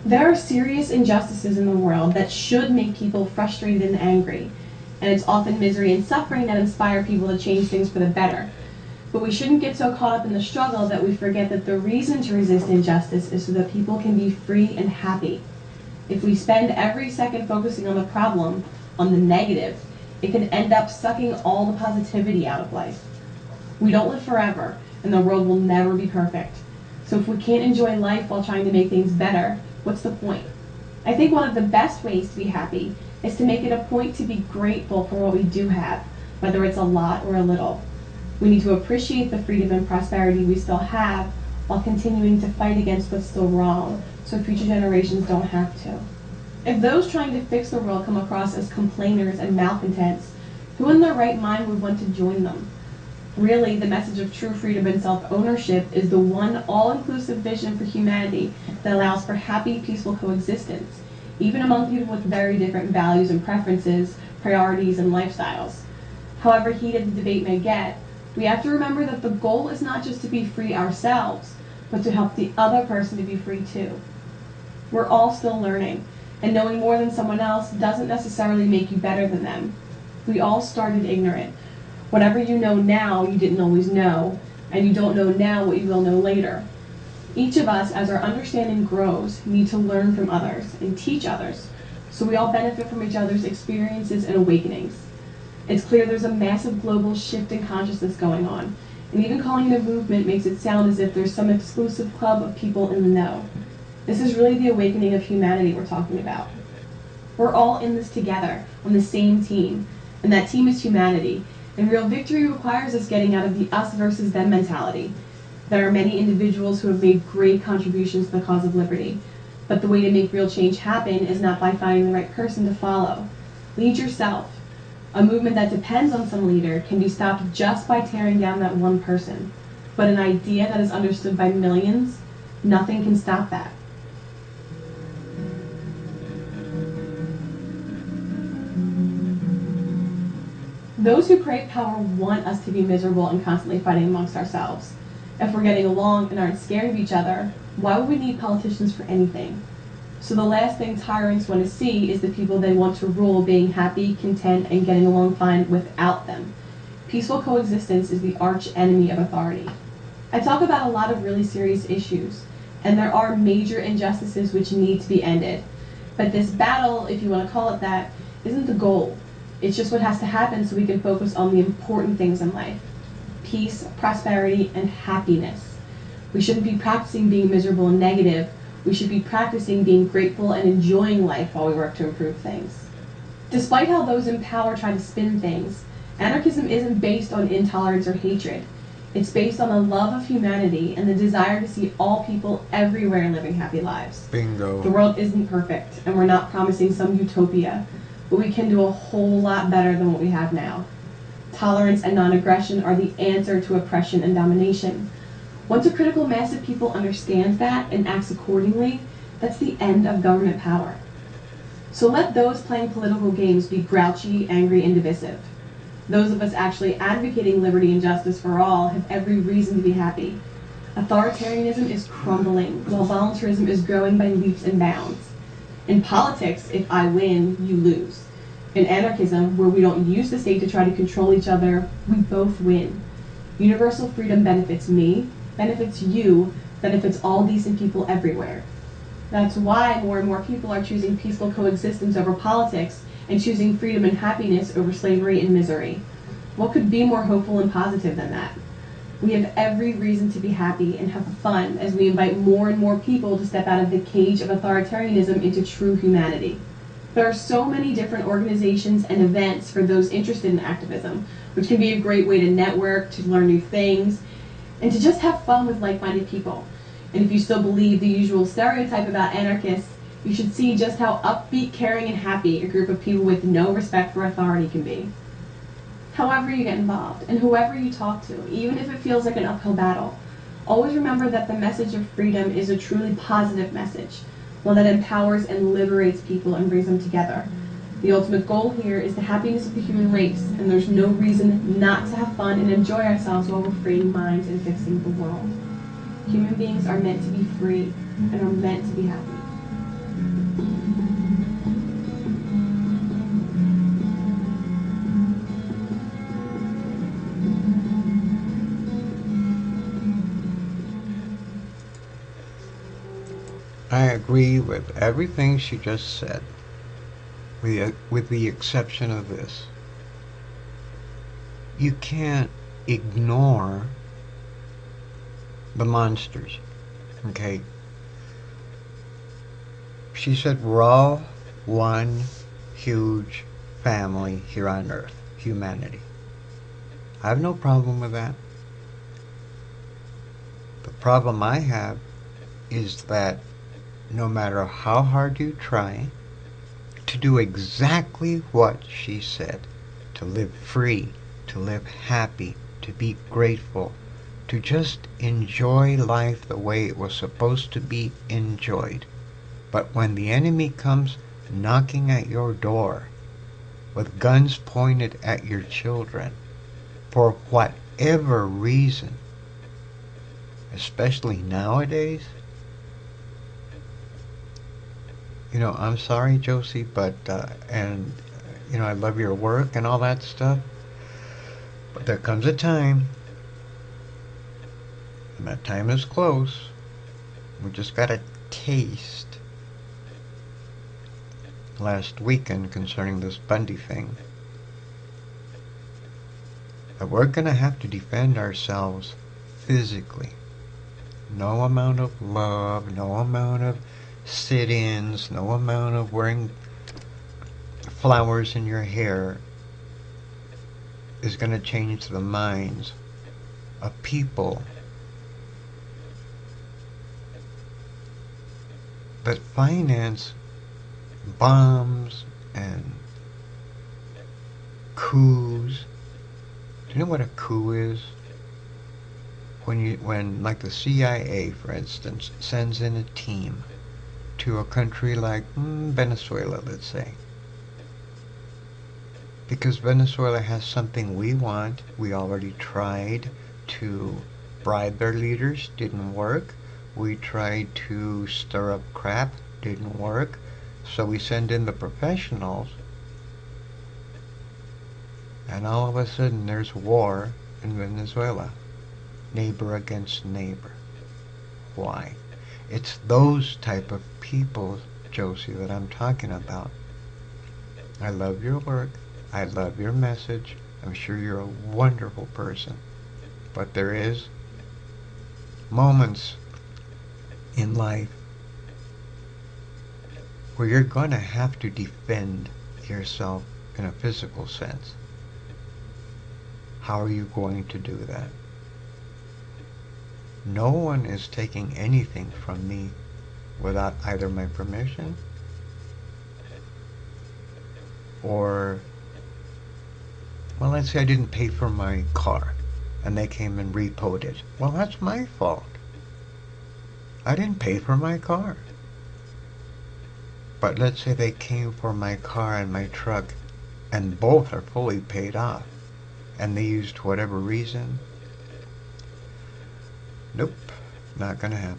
There are serious injustices in the world that should make people frustrated and angry, and it's often misery and suffering that inspire people to change things for the better. But we shouldn't get so caught up in the struggle that we forget that the reason to resist injustice is so that people can be free and happy. If we spend every second focusing on the problem, on the negative, it can end up sucking all the positivity out of life. We don't live forever, and the world will never be perfect. So if we can't enjoy life while trying to make things better, what's the point? I think one of the best ways to be happy is to make it a point to be grateful for what we do have, whether it's a lot or a little. We need to appreciate the freedom and prosperity we still have while continuing to fight against what's still wrong so future generations don't have to. If those trying to fix the world come across as complainers and malcontents, who in their right mind would want to join them? Really, the message of true freedom and self-ownership is the one all-inclusive vision for humanity that allows for happy, peaceful coexistence, even among people with very different values and preferences, priorities, and lifestyles. However heated the debate may get, we have to remember that the goal is not just to be free ourselves, but to help the other person to be free too. We're all still learning, and knowing more than someone else doesn't necessarily make you better than them. We all started ignorant. Whatever you know now, you didn't always know, and you don't know now what you will know later. Each of us, as our understanding grows, need to learn from others and teach others, so we all benefit from each other's experiences and awakenings. It's clear there's a massive global shift in consciousness going on, and even calling it a movement makes it sound as if there's some exclusive club of people in the know. This is really the awakening of humanity we're talking about. We're all in this together, on the same team, and that team is humanity. And real victory requires us getting out of the us versus them mentality. There are many individuals who have made great contributions to the cause of liberty, but the way to make real change happen is not by finding the right person to follow. Lead yourself. A movement that depends on some leader can be stopped just by tearing down that one person. But an idea that is understood by millions, nothing can stop that. Those who crave power want us to be miserable and constantly fighting amongst ourselves. If we're getting along and aren't scared of each other, why would we need politicians for anything? So the last thing tyrants want to see is the people they want to rule being happy, content, and getting along fine without them. Peaceful coexistence is the arch enemy of authority. I talk about a lot of really serious issues, and there are major injustices which need to be ended. But this battle, if you want to call it that, isn't the goal. It's just what has to happen so we can focus on the important things in life. Peace, prosperity, and happiness. We shouldn't be practicing being miserable and negative. We should be practicing being grateful and enjoying life while we work to improve things. Despite how those in power try to spin things, anarchism isn't based on intolerance or hatred. It's based on a love of humanity and the desire to see all people everywhere living happy lives. Bingo. The world isn't perfect, and we're not promising some utopia, but we can do a whole lot better than what we have now. Tolerance and non-aggression are the answer to oppression and domination. Once a critical mass of people understands that and acts accordingly, that's the end of government power. So let those playing political games be grouchy, angry, and divisive. Those of us actually advocating liberty and justice for all have every reason to be happy. Authoritarianism is crumbling, while voluntarism is growing by leaps and bounds. In politics, if I win, you lose. In anarchism, where we don't use the state to try to control each other, we both win. Universal freedom benefits me, benefits you, benefits all decent people everywhere. That's why more and more people are choosing peaceful coexistence over politics and choosing freedom and happiness over slavery and misery. What could be more hopeful and positive than that? We have every reason to be happy and have fun as we invite more and more people to step out of the cage of authoritarianism into true humanity. There are so many different organizations and events for those interested in activism, which can be a great way to network, to learn new things, and to just have fun with like-minded people. And if you still believe the usual stereotype about anarchists, you should see just how upbeat, caring, and happy a group of people with no respect for authority can be. However you get involved, and whoever you talk to, even if it feels like an uphill battle, always remember that the message of freedom is a truly positive message, one that empowers and liberates people and brings them together. The ultimate goal here is the happiness of the human race, and there's no reason not to have fun and enjoy ourselves while we're freeing minds and fixing the world. Human beings are meant to be free and are meant to be happy. I agree with everything she just said, with the exception of this. You can't ignore the monsters, okay? She said we're all one huge family here on Earth, humanity. I have no problem with that. The problem I have is that no matter how hard you try to do exactly what she said, to live free, to live happy, to be grateful, to just enjoy life the way it was supposed to be enjoyed. But when the enemy comes knocking at your door with guns pointed at your children, for whatever reason, especially nowadays, I'm sorry, Josie, but, I love your work and all that stuff, but there comes a time, and that time is close. We just got a taste last weekend concerning this Bundy thing, that we're going to have to defend ourselves physically. No amount of love, no amount of sit-ins, no amount of wearing flowers in your hair is going to change the minds of people that finance bombs and coups. Do you know what a coup is? When like the CIA, for instance, sends in a team to a country like Venezuela, let's say, because Venezuela has something we want. We already tried to bribe their leaders, didn't work. We tried to stir up crap, didn't work. So we send in the professionals, and all of a sudden there's war in Venezuela. Neighbor against neighbor. Why? It's those type of people, Josie, that I'm talking about. I love your work. I love your message. I'm sure you're a wonderful person. But there is moments in life where you're going to have to defend yourself in a physical sense. How are you going to do that? No one is taking anything from me without either my permission or, well, let's say I didn't pay for my car and they came and repoed it. Well, that's my fault. I didn't pay for my car. But let's say they came for my car and my truck and both are fully paid off and they used whatever reason. Nope, not gonna happen.